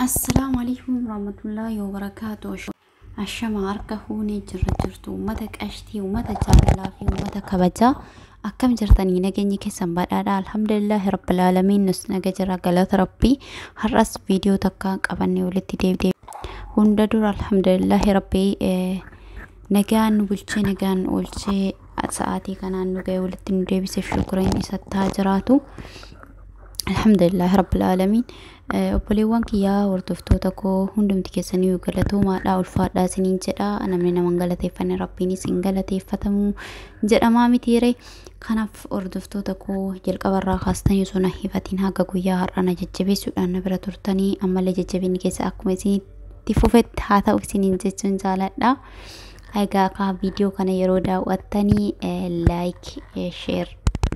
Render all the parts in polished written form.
السلام عليكم ورحمة الله وبركاته. الشمع أركهوني جرجرتو متك أشتي ومتك جاللا في ومتك كبجا أكم جرتني نجني كسم بدأ الحمد لله رب العالمين نسنا جرا قلت ربي هرس فيديو تكاك أبني ولدي ديب هندور الحمد لله ربي نجان بلشة نجان أولشة ساعتي كان نجى ولدي نديب شكرين إستاجراتو الحمد لله رب العالمين. وبليوان كيا ورتفتو تكو هندم تكسني وقلتو ما لا ألفات لا سنين جدا أنا من منقلتي فن ربيني سنقلتي فتمو جدا ما متيري كنف ورتفتو تكو جلق برا خاصتن يسونا هيفتين هاقا قويا هرانا ججبي سودان نبرا ترتاني أما اللي ججبين كيسا أكمسين تفوفت هاتا وكسنين ججن جالت لا هاقا فيديو كان يرودا واتاني لايك شير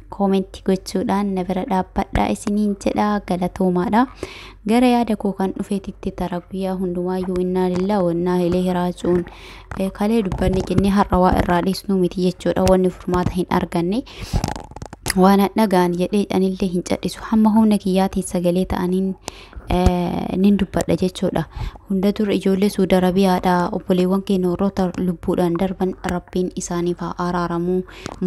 كومنتي gochuudhaan na bira dhaabbadhaa isiniin jedha galatoomaadha gara yaada koo kan dhufeetitti tarabbiyaa hundumaayyuu innaa lillahi wa innaa ilaihi raaji'uun kalee dubbanne jennee har'a waa irraa dhiisnuu miti jechuudha wanni furmaata hin arganne waan dhagaan jedhee anillee hin cadhisu hamma humna kiyyaatiin sagalee ta'aniin nin dubbadha jechuudha hunda dur ijoollee Suudi Arabiyaadha obboleewwan keenya warroota lubbuudhaan darban rabbiin isaaniif haa araaramu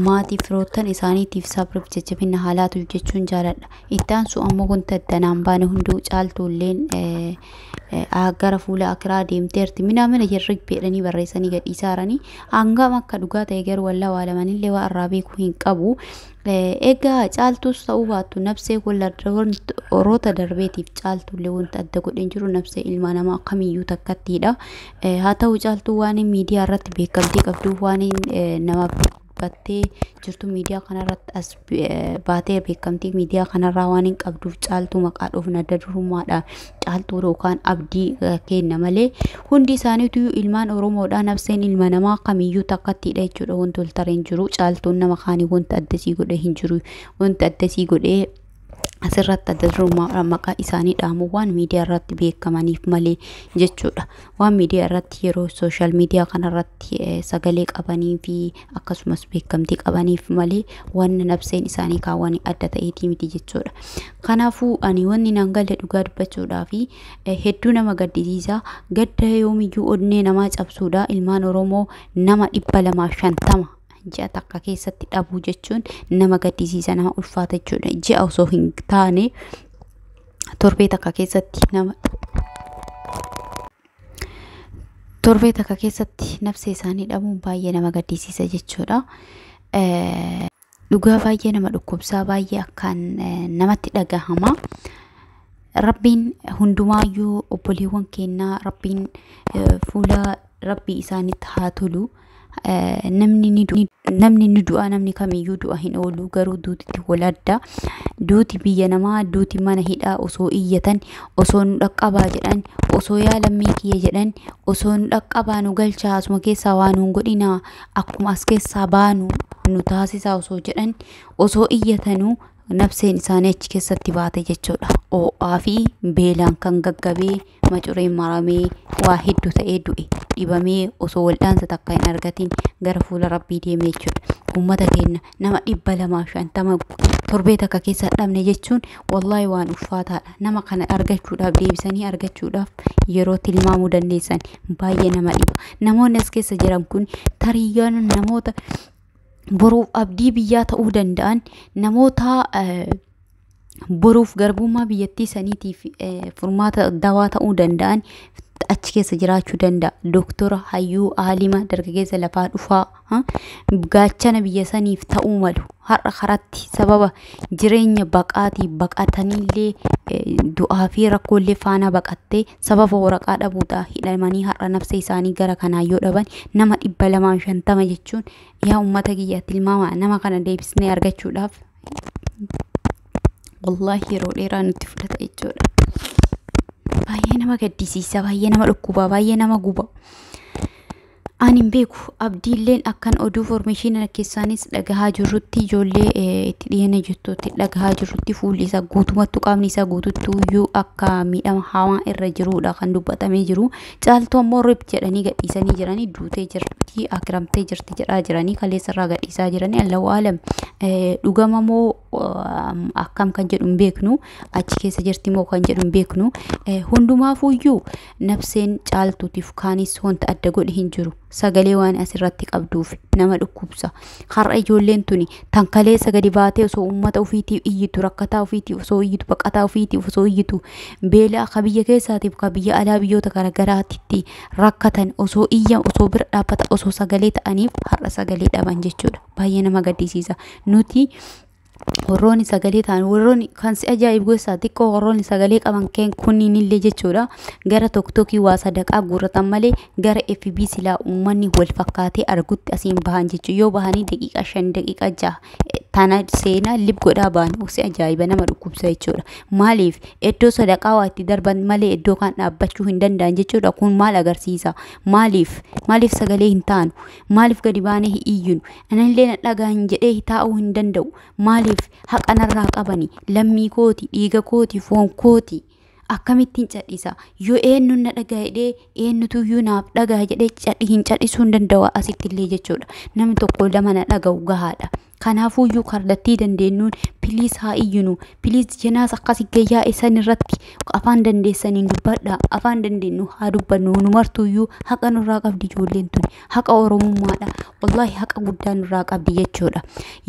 maatii firoottan isaaniitiif sabriif jajjabina haalaatu jechuun jaaladha ittaan su ammoo wanta danaan baane hunduu caaltuulleen gara fuula akiraa deemteerti mina jirrig beedhanii barreessanii gadhiisaaranii hangam akka dhugaa ta'e garuu wallaa waalamanillee waa irraa beekuu hin qabu egaa caaltus ta'uu baattu nafsee warroota darbeetiif caaltullee wanta adda godhen jiru nafsee ilma namaa kamiyyuu takkattiidha haa ta'u caaltuu waan miidiyaa irratti beekamtii qabduuf waan nama battee jirtu miidiyaa kanarratti as baatee beekamtii miidiyaa kanarraa waan hin qabduuf caaltuu maqaa dhufna dadurummaadha caaltuu yookaan abdii kenna malee hundi isaaniitu ilmaan Oromoodha nafseen ilma namaa kamiyyuu takkattiidha jechuudha wanti waltareen jiru caaltuun nama kaanii wanta addasii godhe hin jiru wanta addasii godhe asirratti dadurummaa maqaa isaanii dhaamu waan miidiyaa irratti beekamaniif malee jechuudha waan miidiyaa irratti yeroo sooshaal miidiyaa kanarratti sagalee qabanii fi akkasumas beekamtii qabaniif malee waan nafseen isaanii kaawwanii adda ta'eetii miti jechuudha kanaafuu ani wanni nan galle dhugaa dubbachuudhaa fi hedduu nama gaddisiisa gadda yoomiyyuu onnee namaa cabsuudha ilmaan Oromoo nama 250 ji'a takka keessatti dhabuu jechuun nama gaddisiisa nama ulfaata jechuudha ji'a osoo hin taane torbee takka keessatti nafsee isaanii dhabuun baay'ee nama gaddisiisa jechuudha dhugaa baay'ee nama dhukkubsaa baay'ee akkaan namatti dhagahama rabbiin hundumaayyuu obboleewwan keenyaa rabbiin fuula rabbii isaanitti haa tolu namni ni du'a namni kamiyyuu du'a hin oolu garuu duutitti waladda duuti biyya namaa duuti mana hidhaa osoo iyyatan osoo nu dhaqqabaa jedhan osoo yaalammii kiyya jedhan osoo nu dhaqqabaa nu galchaa asuma keessaa waan nu godhinaa akkuma as keessaa baanu nu taasisaa osoo jedhan osoo iyyatanuu nafseen isaanii achi keessatti baate jechuudha oo'aa fi beelaan kan gaggabee macureen maramee waa hedduu ta'ee du'e dhibamee osoo wal'aansa takka hin argatin gara fuula rabbii deemee jechuudha ummata keenya nama 250 torbee takka keessa dhabne jechuun wallaahi waan ulfaataadha nama kana argachuudhaaf deebisanii argachuudhaaf yeroo tilmaamuu dandeessan baay'ee nama dhiba namoonni as keessa jiran kun tariyyaan namoota boruuf abdii biyyaa ta'uu danda'an namoota boruuf garbummaa biyyattii saniitiif furmaata dawaa ta'uu danda'an achi keessa jiraachuu danda'a doktora hayyuu aalima dargaggeessa lafaa dhufaa gaachana biyya saniif ta'uu malu har'a karatti sababa jireenya baqaatii baqatanillee du'aa fi rakkoolee faana baqattee sababa waraqaa dhabuudhaa hidhamanii har'a nafsa isaanii gara kanaa yoo dhaban nama 250 jechuun yaa ummata kiyya tilmaama nama kana deebisnee argachuudhaaf wallahi yeroo dheeraa nutti fudhata jechuudha baay'ee nama gaddisiisa baay'ee nama dhukkuba baay'ee nama guba Ani beeku abdiilleen akkan oduu formeeshinii keessaanis dhagahaa jirrutti ijoollee itti dhiyeenya jettutti dhagahaa jirrutti fuulli isaa guutumatti qaamni isaa guutuuyyuu akka miidhama hamaa irra jirudha kan dubbatamee jiru. Caaltuu ammoo rip jedhanii gadhiisanii jiranii duutee jirti akiramtee jirti jedhaa jiranii kaleessarraa gadhiisaa jiranii allahu alam dhugama moo akkam kan jedhu hin beeknu achi keessa jirti moo kan jedhu hin beeknu hundumaafuyyuu nafseen caaltuutiif kaanis wanta adda godhe hin jiru. Sagalee waan asirratti qabduuf nama dhukkubsa. Har'a ijoolleen tuni tankalee sagadi baatee osoo uummata ofiitiif iyyitu rakkataa ofiitiif osoo iyyitu baqataa ofiitiif osoo iyyitu beela akka biyya keessaatiif ka biyya alaa biyyoota garaagaraatitti rakkatan osoo iyya osoo bira dhaabbata osoo sagalee ta'aniif har'a sagalee dhaban jechuudha. Baay'ee nama gaddisiisa. Nuti warroonni sagalee ta'an warroonni kan si ajaa'ibu keessaa xiqqoo warroonni sagalee qaban kunniin illee jechuudha gara tokkokkii waa sadaqaa guurratan malee gara FB silaa uummanni wal fakkaatee argutti asiin bahan jechuudha yoo bahanii daqiiqaa 5 daqiiqaa 6 tana seenaa lib godhaa bahan si ajaa'iba nama dhukkubsa jechuudha maaliif iddoo sadaqaa waa itti darban malee iddoo kan dhaabbachuu hin danda'an jechuudha kun maal agarsiisa maaliif sagalee hin taanu maaliif gadi baanee hin iyyinu anallee na dhagaan jedhee taa'uu hin danda'u maaliif haqa narraa qabani lammii kooti dhiiga kooti foon kooti akkamittiin cadhisa yoo eenyuun na dhagaa jedhee eenyutuyyuu naaf dhagaa jedhee hin cadhisuu hin danda'u asittillee jechuudha namni tokko lama na dhaga'u gahaadha. Kanaafuyyuu kallattii dandeenyuun piliis haa iyyinu piliis jenaas akkasi gayyaa isan irratti afaan dandeessaniin dubbadha afaan dandeenyu haa dubbannu nu martuyyuu haqa nurraa qabdi ijoolleen tuni haqa oromummaadha wallahi haqa guddaa nurraa qabdi jechuudha.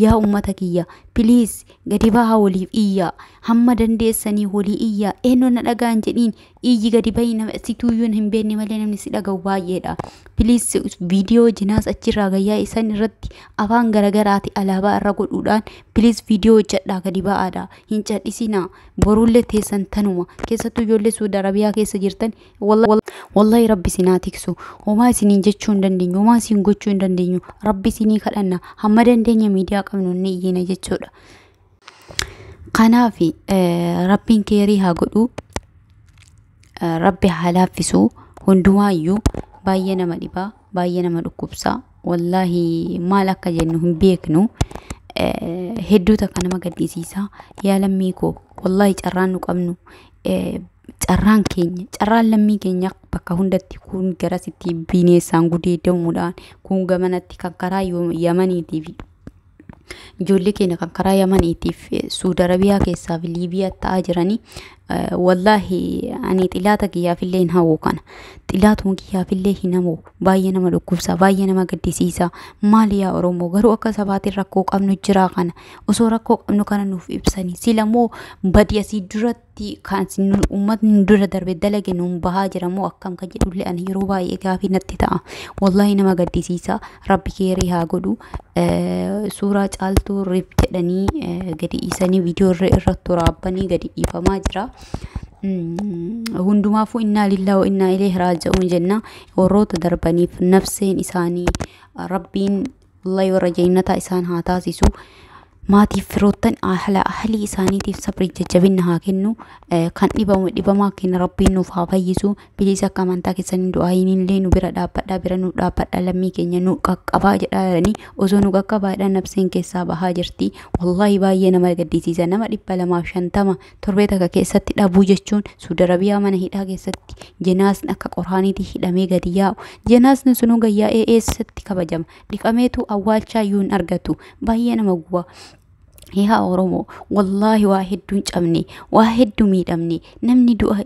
Yaa ummata kiyya piliis gadi bahaa waliif iyyaa hamma dandeessanii walii iyyaa eenyu na dhagaan jedhiin iyyi gadi bahii nama situyyuun hin beekne malee namni si dhaga'u baay'eedha. Piliis viidiyoo jenaas achirraa gayyaa isan irratti afaan garagaraati alaabaa irra godhuudhaan piliis viidiyoo hojjedhaa gadi ba'aadha hin cadhisinaa boruullee teessan tanuma keessattuu ijoollee Suudi Arabiyaa keessa jirtan wallahi rabbi sinaa tiksu homaa isiniin jechuu hin dandeenyu homaa isin gochuu hin dandeenyu rabbi isinii kadhanna hamma dandeenya miidiyaa qabnu ni iyyina jechuudha. Kanaaf rabbiin keerii haa godhu rabbi haa laaffisu hundumaayyuu baay'ee nama dhibaa baay'ee nama dhukkubsaa wallahi maal akka jennu hin beeknu hedduu takka nama gaddisiisa yaa lammii koo wallahi carraan nu qabnu carraan lammii keenya bakka hundatti kun garasitti bineensaan gudeedamuudhaan kun gamanatti kan karaa Yamaniitiif ijoollee keenya kan karaa Yamaniitiif Suudi Arabiyaa keessaa fi Liibiyaa ta'aa jiranii wallahi ani xilaata kiyyaafillee hin hawwu kana xilaatuma kiyyaafillee hin hamu baay'ee nama dhukkubsa baay'ee nama gaddisiisa maali yaa Oromoo garuu akka sabaatiin rakkoo qabnu jira kana osoo rakkoo qabnu kana nuuf ibsanii silamoo badii asii duratti kan uummatni dura darbe dalage nuun bahaa jira moo akkam kan jedhullee ani yeroo baay'ee gaafii natti ta'a wallahi nama gaddisiisa rabbi keerii haa godhu suuraa caaltuu rip jedhanii gadi dhiisanii viidiyoo irratti waraabanii gadi dhiifamaa jira. Hundumaafuu innaa lillahi wa innaa ilayhi raaji'uun jenna warroota darbaniif nafseen isaanii rabbiin wallahi warra jannataa isaan haa taasisu maatiif firoottan ahlii isaaniitiif sabrii jajjabinna haa kennu kan dhibamaa kenna rabbiin nuuf haa fayyisu biliisa akka amantaa keessaniin du'aayiinillee nu bira dhaabbadhaa bira nu dhaabbadhaa lammii keenya nu qaqqabaa jedhaani osoo nu qaqqabaadhaan nafseen keessaa bahaa jirti wallahi baay'ee nama gaddisiisa nama 250 torbee takka keessatti dhabuu jechuun Suudi Arabiyaa mana hidhaa keessatti jenaasni akka qoraaniitti hidhamee gadi yaa'u jenaasni sunu gayyaa'ee eessatti kabajama dhiqameetu awwaalchaa iyyuu hin argatu baay'ee nama guba. Yaa Oromoo wallahi waa hedduu cabne waa hedduu miidhamne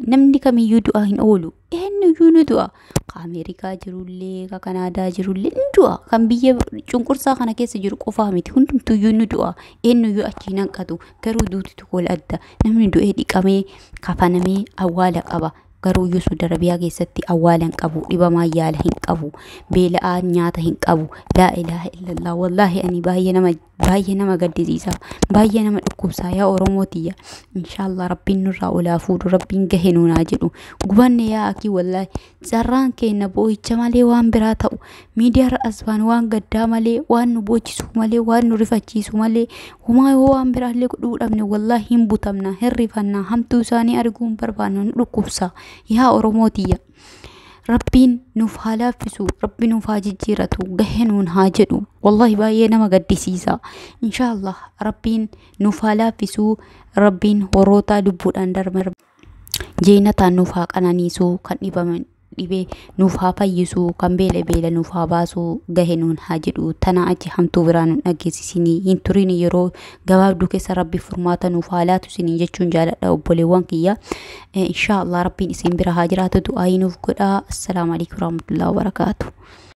namni kamiyyuu du'a hin oolu eenyuyyuu ni du'a ka Ameerikaa jirullee ka Kanaadaa jirullee ni du'a kan biyya cunqursaa kana keessa jiru qofaa miti hundumtuyyuu ni du'a eenyuyyuu achi hanqatu garuu duutitu wal adda namni du'ee dhiqamee kafanamee awwaala qaba garuu iyyuu Suudi Arabiyaa keessatti awwaala hin qabu dhibamaa yaala hin qabu beela'aa nyaata hin qabu laa ilaaha illallah wallahi ani baay'ee nama gaddisiisa baay'ee nama dhukkubsaa yaa Oromootiyya inshallah rabbiin nurraa olaa fuudhu rabbiin gahee nuunaa jedhu gubanne yaa akii wallahi carraan keenya boo'icha malee waan biraa ta'u miidiyaa asbaan waan gaddaa malee waan nu boochisu malee waan nu rifachiisu malee humaa yoo waan biraallee godhuu dhabne wallahi hin butamna hirrifannaa hamtuu isaanii arguun barbaannu nu dhukkubsa yaa Oromootiyya ربين نوف هالافسو ربي نوف هاججيرتو جهنون هاجدو والله باينا ما قد سيسا إن شاء الله ربين نوف هالافسو ربين وروتا دبود أندر جينا تانوف هاك أنانيسو كان إبا dhibee nuuf haa fayyisu kan beela nuuf haa baasu gahenuun haa jedhu tana achi hamtuu biraan nun dhageessisinii hin turin yeroo gabaabduu keessa rabbi furmaata nuuf haa laatu isinii jechuun jaaladha obboleewwan kiyya insha Allah rabbiin isin bira haa jiraatu du'aa nuuf godhaa. Assalaamu alaykum warahmatullahi wabarakaatuh.